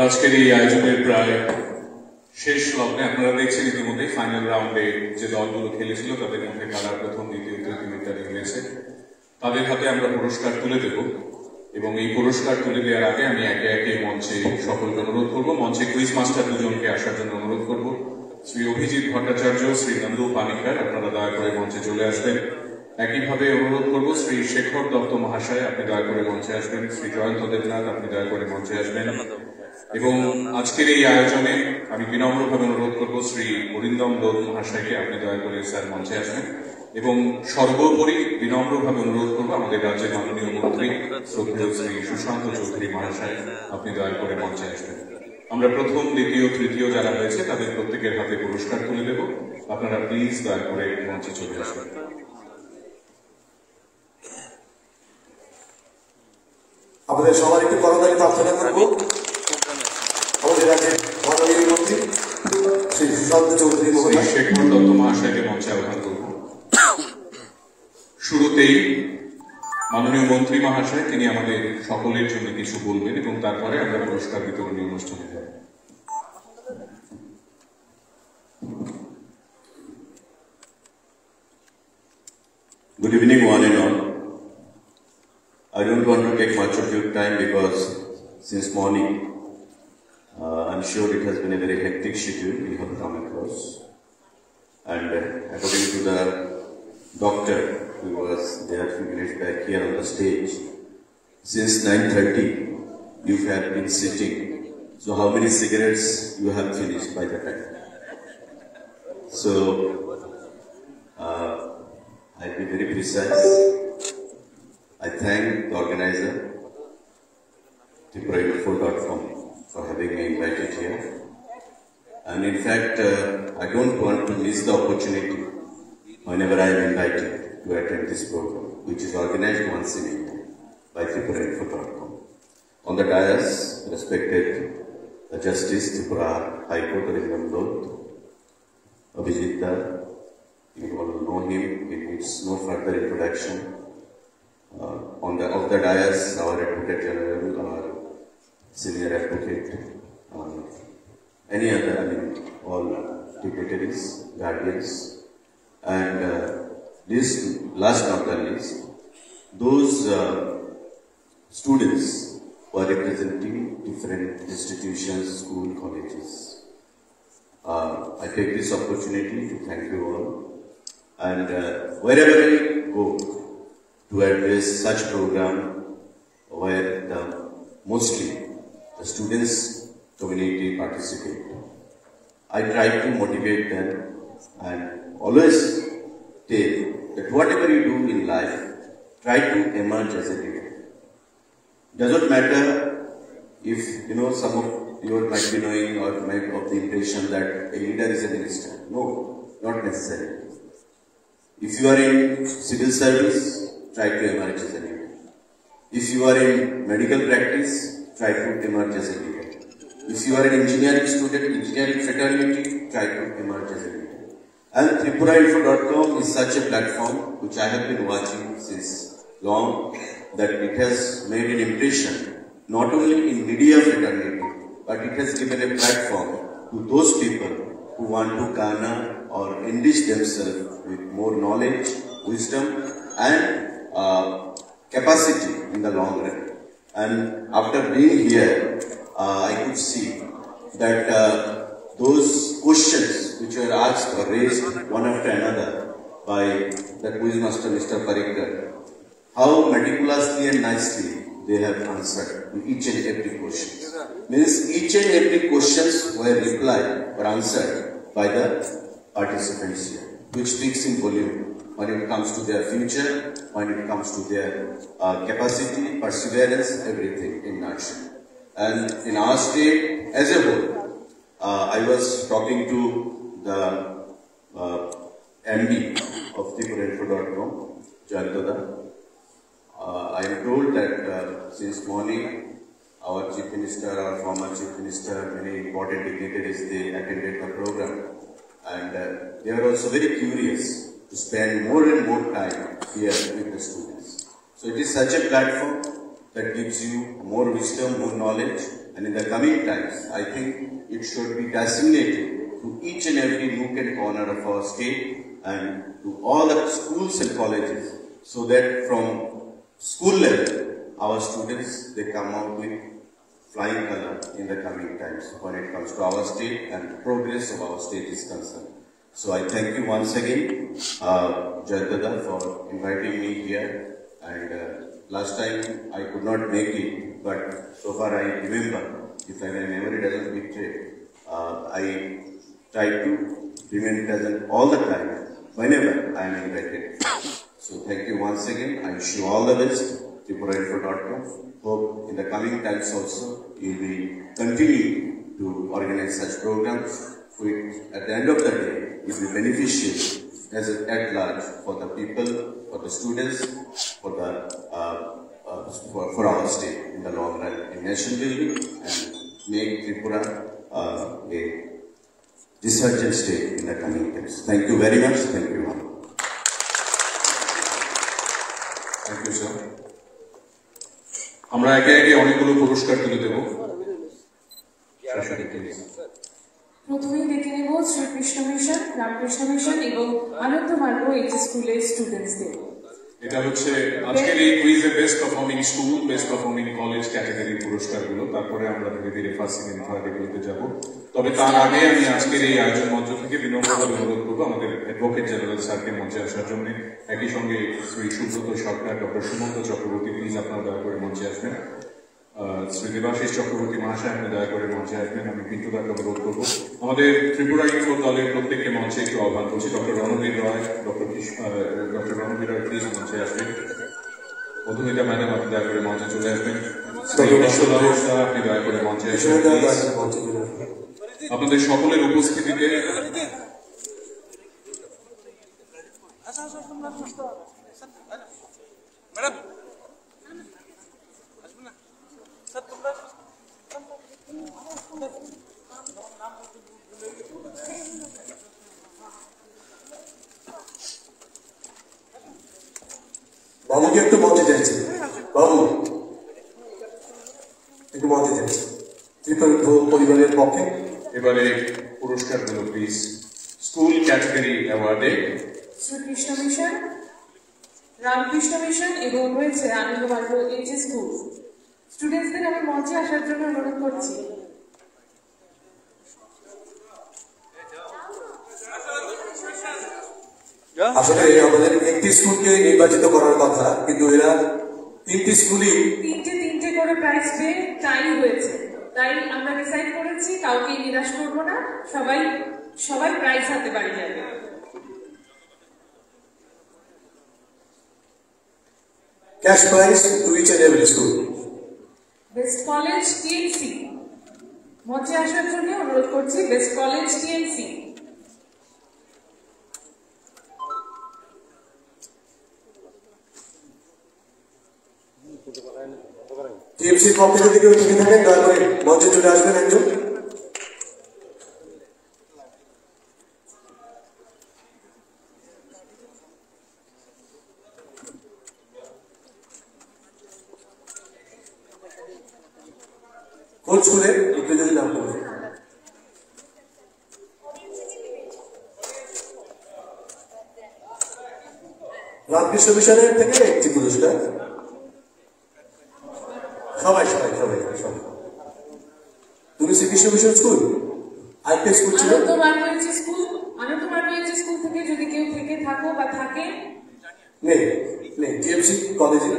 আজকের এই আয়োজনের প্রায় শেষ লগ্নে আপনারা দেখছেন ইতিমধ্যে ফাইনাল রাউন্ডে যে দলগুলো খেলেছিল তাদের মধ্যে কারা প্রথম, দ্বিতীয়, তৃতীয় ইত্যাদি হয়েছে। তাদের হাতে আমরা পুরস্কার তুলে দেব এবং এই পুরস্কার তুলে দেওয়ার আগে আমি একে একে মঞ্চে সকলকে অনুরোধ করব, মঞ্চে কুইজ মাস্টার দুজনকে আসার জন্য অনুরোধ করব। শ্রী অভিজিৎ ভট্টাচার্য, শ্রী নন্দু পানিকার, আপনারা দয়া করে মঞ্চে চলে আসবেন। একইভাবে অনুরোধ করব শ্রী শেখর দত্ত মহাশয়, আপনি দয়া করে মঞ্চে আসবেন। শ্রী জয়ন্ত দেবনাথ, আপনি দয়া করে মঞ্চে আসবেন। এবং আজকের এই আয়োজনে আমি বিনম্রভাবে অনুরোধ করব শ্রী অরিন্দম দত্ত মহাশয়কে, আপনি দয়া করে স্যার মঞ্চে আসবেন। এবং সর্বোপরি বিনম্রভাবে অনুরোধ করব আমাদের রাজ্যের মাননীয় মন্ত্রী শ্রদ্ধেয় শ্রী সুশান্ত চৌধুরী মহাশয়, আপনি দয়া করে মঞ্চে আসবেন। আমরা প্রথম, দ্বিতীয়, তৃতীয় যারা রয়েছে তাদের প্রত্যেকের হাতে পুরস্কার তুলে দেব। আপনারা প্লিজ দয়া করে মঞ্চে চলে আসবেন। আমাদের সবার একটু করতালি প্রার্থনা করবো আমাদের রাজ্যের মাননীয় মন্ত্রী শ্রী সুশান্ত চৌধুরী মহোদয়, শেখর দত্ত মহাশয়কে মঞ্চে আহ্বান করব। শুরুতেই মাননীয় মন্ত্রী মহাশয় তিনি আমাদের সকলের জন্য কিছু বলবেন এবং তারপরে আমরা পুরস্কার বিতরণী অনুষ্ঠানে যাব। Good evening, one and all. I don't want to take much of your time because since morning, I'm sure it has been a very hectic schedule we have come across. And according to the doctor who was there a few minutes back here on the stage, since 9:30 you have been sitting. So how many cigarettes you have finished by the time? So I'll be very precise. I thank the organizer, tripurainfo.com, for having me invited here. And in fact, I don't want to miss the opportunity whenever I am invited to attend this program, which is organized once in a year by tripurainfo.com. On the dais, respected Justice Tripura High Court Arindam Dot, Abhijit, you all know him, it needs no further introduction. On the dais, our Advocate General, our Senior Advocate, any other, all dignitaries, guardians, and last not the least, those students who are representing different institutions, school, colleges. I take this opportunity to thank you all, and wherever I go to address such program where mostly the students community participate, I try to motivate them and always tell that whatever you do in life, try to emerge as a leader. Doesn't matter if some of you might be knowing or might have the impression that a leader is a minister. No, not necessarily. If you are in civil service, try to emerge as a leader. If you are in medical practice, try to emerge as a leader. If you are an engineering student, engineering fraternity, try to emerge as a leader. And tripurainfo.com is such a platform which I have been watching since long, that it has made an impression not only in media fraternity, but it has given a platform to those people who want to garner or enrich themselves with more knowledge, wisdom, and capacity in the long run. And after being here, I could see that those questions which were asked or raised one after another by the quiz master Mr. Parikar, how meticulously and nicely they have answered to each and every question. Means each and every questions were replied or answered by the participants here, which speaks in volume when it comes to their future, when it comes to their capacity, perseverance, everything in nutshell. And in our state as a whole, I was talking to the MD of tripurainfo.com, Jantada. I am told that since morning, our Chief Minister, our former Chief Minister, many important dignitaries, they attended the program, and they are also very curious to spend more and more time here with the students. So it is such a platform that gives you more wisdom, more knowledge, And in the coming times, I think it should be designated to each and every nook and corner of our state and to all the schools and colleges, so that from school level, our students, they come out with flying color in the coming times when it comes to our state and progress of our state is concerned. So I thank you once again, Jayadada, for inviting me here. And last time I could not make it, but so far I remember, if my memory doesn't betray, I try to remain present all the time whenever I am invited. So thank you once again. I wish you all the best. TripuraInfo.com. Hope in the coming times also you will be continuing to organize such programs, which at the end of the day will be beneficial at large for the people, for the students, for the for our state in the long run in nation building, and make Tripura a resurgent state in the coming times. Thank you very much. Thank you all. Thank you, sir. আমরা একে একে অনেকগুলো পুরস্কার তুলে দেব। প্রথমেই দেখে নেব Shrikrishna mission, Ramakrishna mission এবং আনন্দ মার্গ এইচএস স্কুলের স্টুডেন্টসদের। এটা হচ্ছে আজকের এই কুইজে best performing school, best performing college ক্যাটাগরির পুরস্কারগুলো। তারপরে আমরা ধীরে ধীরে ফার্স্ট সেকেন্ড থার্ড এগুলোতে যাব। তবে তার আগে আমি আজকের এই আয়োজন মঞ্চ থেকে বিনম্রভাবে অনুরোধ করবো আমাদের অ্যাডভোকেট জেনারেল স্যারকে মঞ্চে আসার জন্য। একই সঙ্গে শ্রী সুব্রত সরকার, ডক্টর সুমন্ত চক্রবর্তী, প্লিজ আপনারা দয়া করে মঞ্চে আসবেন। শ্রী দেবাশিস চক্রবর্তী মহাশয়, আপনি দয়া করে মঞ্চে আসবেন। আমি পিন্টু দাকে অনুরোধ করবো। আমাদের ত্রিপুরা ইনফো দলের প্রত্যেককে মঞ্চে একটু আহ্বান করছি। Doctor Ranbir Roy, doctor Ranbir Roy please মঞ্চে আসবেন। মধুমিতা ম্যাডাম, আপনি দয়া করে মঞ্চে চলে আসবেন। আপনি দয়া করে মঞ্চে আসবেন। আপনাদের সকলের উপস্থিতিতে বাবুকে একটু মঞ্চে চাইছি। বাবু একটু মঞ্চে চাইছি ত্রিপুরা পরিবারের পক্ষে। এবারে পুরস্কারগুলো প্লিজ। স্কুল ক্যাটাগরি অ্যাওয়ার্ডে শ্রীকৃষ্ণ মিশন, রামকৃষ্ণ মিশন এবং রয়েছে আনন্দ মার্গ এইচএস স্কুল। স্টুডেন্টসদের আমি মঞ্চে আসার জন্য অনুরোধ করছি। আসলে আমাদের একটি স্কুলকে নির্বাচিত করার কথা, কিন্তু এরা তিনটি স্কুলই তিনটে করে প্রাইজ পেয়ে টাই হয়েছে। তাই আমরা ডিসাইড করেছি কাউকে নিরাশ করবো না, সবাই প্রাইজ হাতে বাড়ি যাবে। Cash prize to each and every school. Best college TNC, মঞ্চে আসার জন্য অনুরোধ করছি। Best college TNC. টিএমসির পক্ষ থেকে কেউ থেকে থাকেন দয়া করে মঞ্চে চলে আসবেন একজন। কোন স্কুলে একটু যদি নাম বলবেন। রামকৃষ্ণ মিশনের থেকে একটি পুরস্কার। সবাই সবাই সবাই সবাই। তুমি শ্রীকৃষ্ণ মিশন স্কুল, আরেকটা স্কুল ছিল আনন্দ মার্গ এইচএস স্কুল। আনন্দ মার্গ এইচএস স্কুল থেকে যদি কেউ থেকে থাকো বা থাকে, নেই নেই টিএমসি কলেজে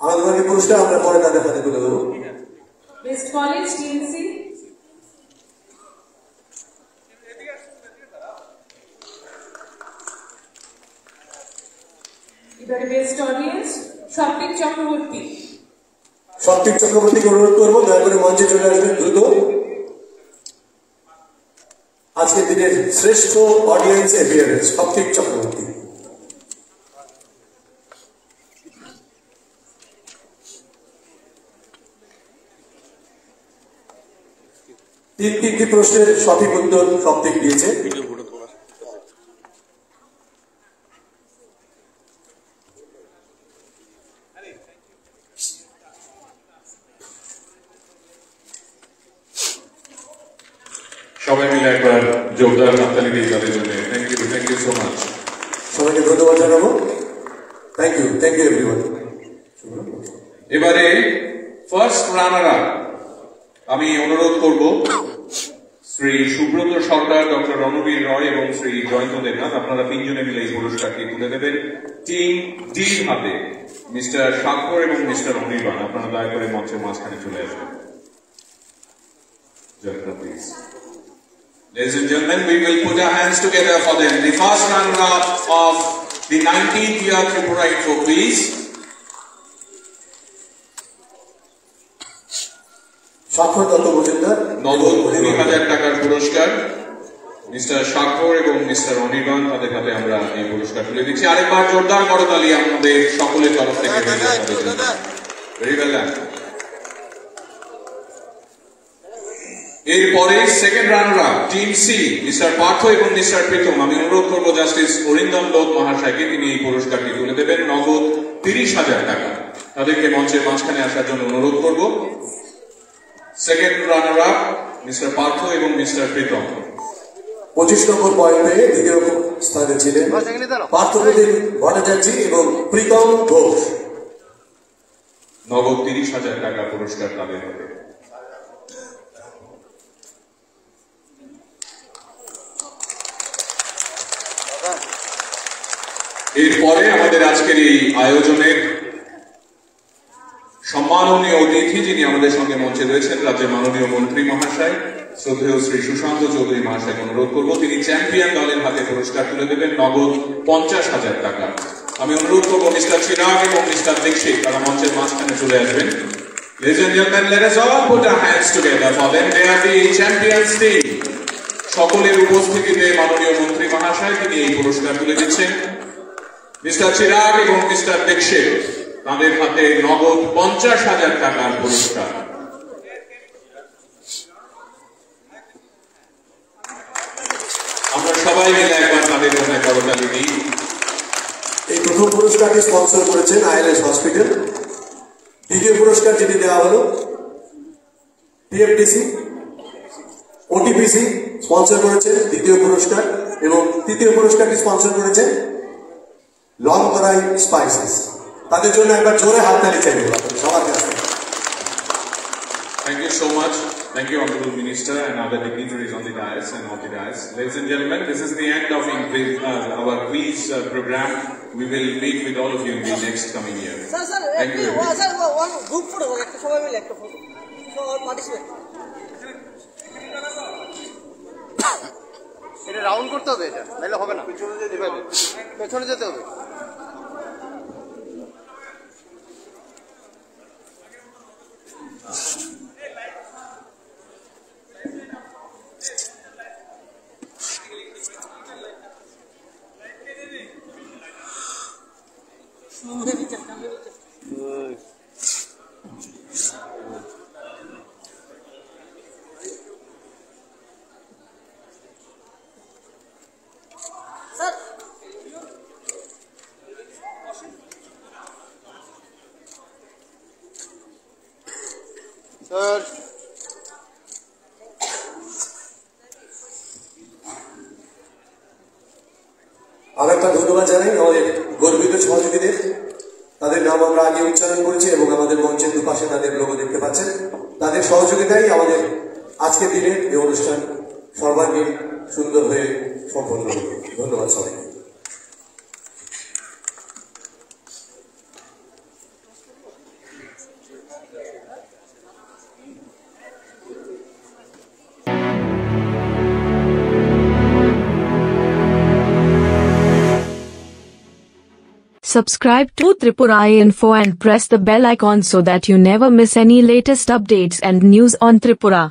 আনন্দ মার্গের পুরস্কার আমরা পরে তাদের হাতে তুলে দেবো। Best college TNC. এবারে বেস্ট অডিয়েন্স স্বপ্নিক চক্রবর্তী। স্বপ্নিক চক্রবর্তীকে অনুরোধ করবো দয়া করে মঞ্চে চলে আসবেন দ্রুত। আজকের দিনের শ্রেষ্ঠ অডিয়েন্স অ্যাপিয়ারেন্স স্বপ্নিক চক্রবর্তী। তিনটি প্রশ্নের সঠিক উত্তর স্বপ্নিক দিয়েছে। সবাই মিলে একবার জোরদার হাততালি দিই তাদের জন্য। Thank you so much. সবাইকে ধন্যবাদ জানাবো। Thank you everyone. এবারে ফার্স্ট রানার আপ আমি অনুরোধ করব শ্রী সুব্রত সরকার, ডক্টর রণবীর রয় এবং শ্রী জয়ন্ত দেবনাথ, আপনারা তিনজনে মিলে এই পুরস্কারটি তুলে দেবেন টিম ডির হাতে। মিস্টার স্বাক্ষর এবং মিস্টার অনির্বাণ, আপনারা দয়া করে মঞ্চের মাঝখানে চলে আসবেন। Please. Ladies and gentlemen, we will put our hands together for them. The first runner-up of the 19th year Tripura Info, please. স্বাক্ষর দত্ত মজুমদার, নগদ 20,000 টাকার পুরস্কার মিস্টার স্বাক্ষর এবং মিস্টার অনির্বাণ, তাদের হাতে আমরা এই পুরস্কার তুলে দিচ্ছি। আরেকবার জোরদার করতালি আমাদের সকলের তরফ থেকে। Very well done. এরপরে second runner up team C mister Partha এবং মিস্টার প্রীতম, আমি অনুরোধ করবো জাস্টিস অরিন্দম লোক মহাশয়কে, তিনি এই পুরস্কারটি তুলে দেবেন নগদ 30,000 টাকা। তাদেরকে মঞ্চের মাঝখানে আসার জন্য অনুরোধ করব। Second runner up mister Partha এবং মিস্টার প্রীতম। 25 নম্বর পয়েন্টে দ্বিতীয় স্থানে ছিলেন পার্থপ্রতিম ভট্টাচার্য এবং প্রীতম ঘোষ। নগদ 30,000 টাকা পুরস্কার তাদের হাতে। এরপরে আমাদের আজকের এই আয়োজনের সম্মাননীয় অতিথি যিনি আমাদের সঙ্গে মঞ্চে রয়েছেন, রাজ্যের মাননীয় মন্ত্রী মহাশয় শ্রদ্ধেয় শ্রী সুশান্ত চৌধুরী মহাশয়কে অনুরোধ করব, তিনি চ্যাম্পিয়ন দলের হাতে পুরস্কার তুলে দেবেন নগদ 50,000 টাকা। আমি অনুরোধ করব মিস্টার চিরাগ এবং মিস্টার দীক্ষিত, তারা মঞ্চের মাঝখানে চলে আসবেন। Ladies and gentlemen, let us all put our hands together for them. They are the champions team. সকলের উপস্থিতিতে মাননীয় মন্ত্রী মহাশয় তিনি এই পুরস্কার তুলে দিচ্ছেন। মিস্টার চিরাগ এবং মিস্টার দীক্ষিত, তাদের হাতে নগদ 50,000 টাকার পুরস্কার। আমরা সবাই মিলে একবার তাদের জন্য করতালি দিই। এই প্রথম পুরস্কারটি স্পন্সর করেছেন আইএলএস হসপিটাল। দ্বিতীয় পুরস্কার যেটি দেওয়া হলো টিএফডিসি, ওটিপিসি স্পন্সর করেছেন দ্বিতীয় পুরস্কার, এবং তৃতীয় পুরস্কারটি স্পন্সর করেছেন লং করাই স্পাইসেস। তাদের জন্য একবার জোরে হাততালি চাইবে সবার কাছে। Thank you so much. Thank you, Honorable Minister and other dignitaries on the dais and off the dais. Ladies and gentlemen, this is the end of our quiz program. We will meet with all of you in the next coming year. Thank you. One group photo, সবাই মিলে একটা photo. So participate. এটা round করতে হবে, এটা নাহলে হবে না। পেছনে যেতে হবে। Sir. আরেকটা ধন্যবাদ জানাই আমাদের গর্বিত সহযোগীদের। তাদের নাম আমরা আগে উচ্চারণ করেছি এবং আমাদের মঞ্চের দুপাশে তাদের লোগো দেখতে পাচ্ছেন। তাদের সহযোগিতাই আমাদের আজকের দিনের এই অনুষ্ঠান সর্বাঙ্গীন সুন্দর হয়ে সম্পন্ন হল। ধন্যবাদ সবাই। Subscribe to Tripura Info and press the bell icon so that you never miss any latest updates and news on Tripura.